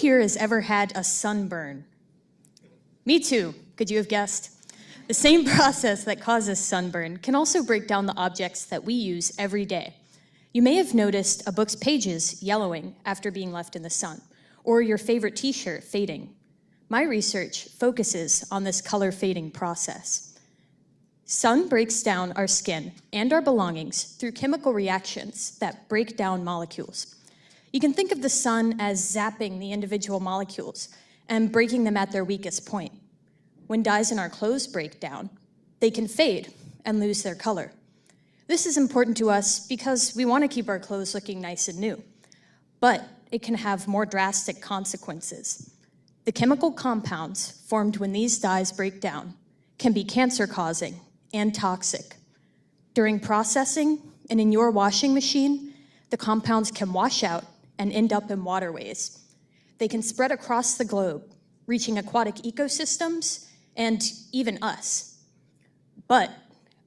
here has ever had a sunburn? Me too, could you have guessed? The same process that causes sunburn can also break down the objects that we use every day. You may have noticed a book's pages yellowing after being left in the sun, or your favorite t-shirt fading. My research focuses on this color fading process. Sun breaks down our skin and our belongings through chemical reactions that break down molecules. You can think of the sun as zapping the individual molecules and breaking them at their weakest point. When dyes in our clothes break down, they can fade and lose their color. This is important to us because we want to keep our clothes looking nice and new, but it can have more drastic consequences. The chemical compounds formed when these dyes break down can be cancer-causing and toxic. During processing and in your washing machine, the compounds can wash out and end up in waterways. They can spread across the globe, reaching aquatic ecosystems and even us. But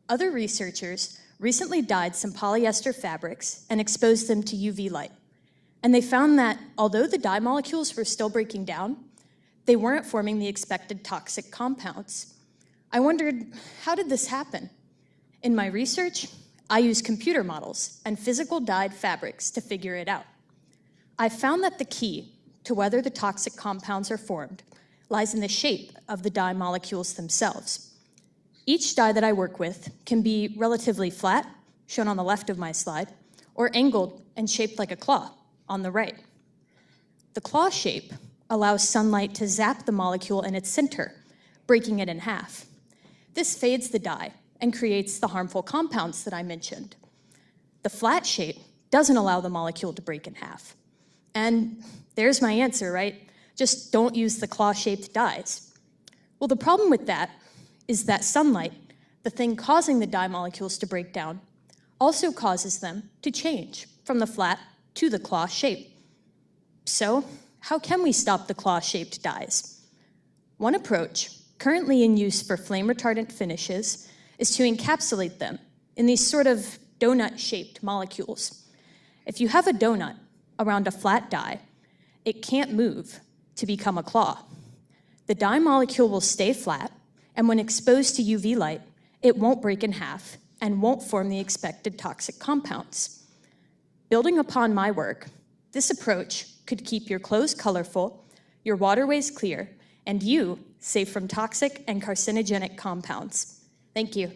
other researchers recently dyed some polyester fabrics and exposed them to UV light. And they found that although the dye molecules were still breaking down, they weren't forming the expected toxic compounds. I wondered, how did this happen? In my research, I used computer models and physical dyed fabrics to figure it out. I found that the key to whether the toxic compounds are formed lies in the shape of the dye molecules themselves. Each dye that I work with can be relatively flat, shown on the left of my slide, or angled and shaped like a claw on the right. The claw shape allows sunlight to zap the molecule in its center, breaking it in half. This fades the dye and creates the harmful compounds that I mentioned. The flat shape doesn't allow the molecule to break in half. And there's my answer, right? Just don't use the claw-shaped dyes. Well, the problem with that is that sunlight, the thing causing the dye molecules to break down, also causes them to change from the flat to the claw shape. So, how can we stop the claw-shaped dyes? One approach, currently in use for flame-retardant finishes, is to encapsulate them in these sort of donut-shaped molecules. If you have a donut around a flat dye, it can't move to become a claw. The dye molecule will stay flat, and when exposed to UV light, it won't break in half and won't form the expected toxic compounds. Building upon my work, this approach could keep your clothes colorful, your waterways clear, and you safe from toxic and carcinogenic compounds. Thank you.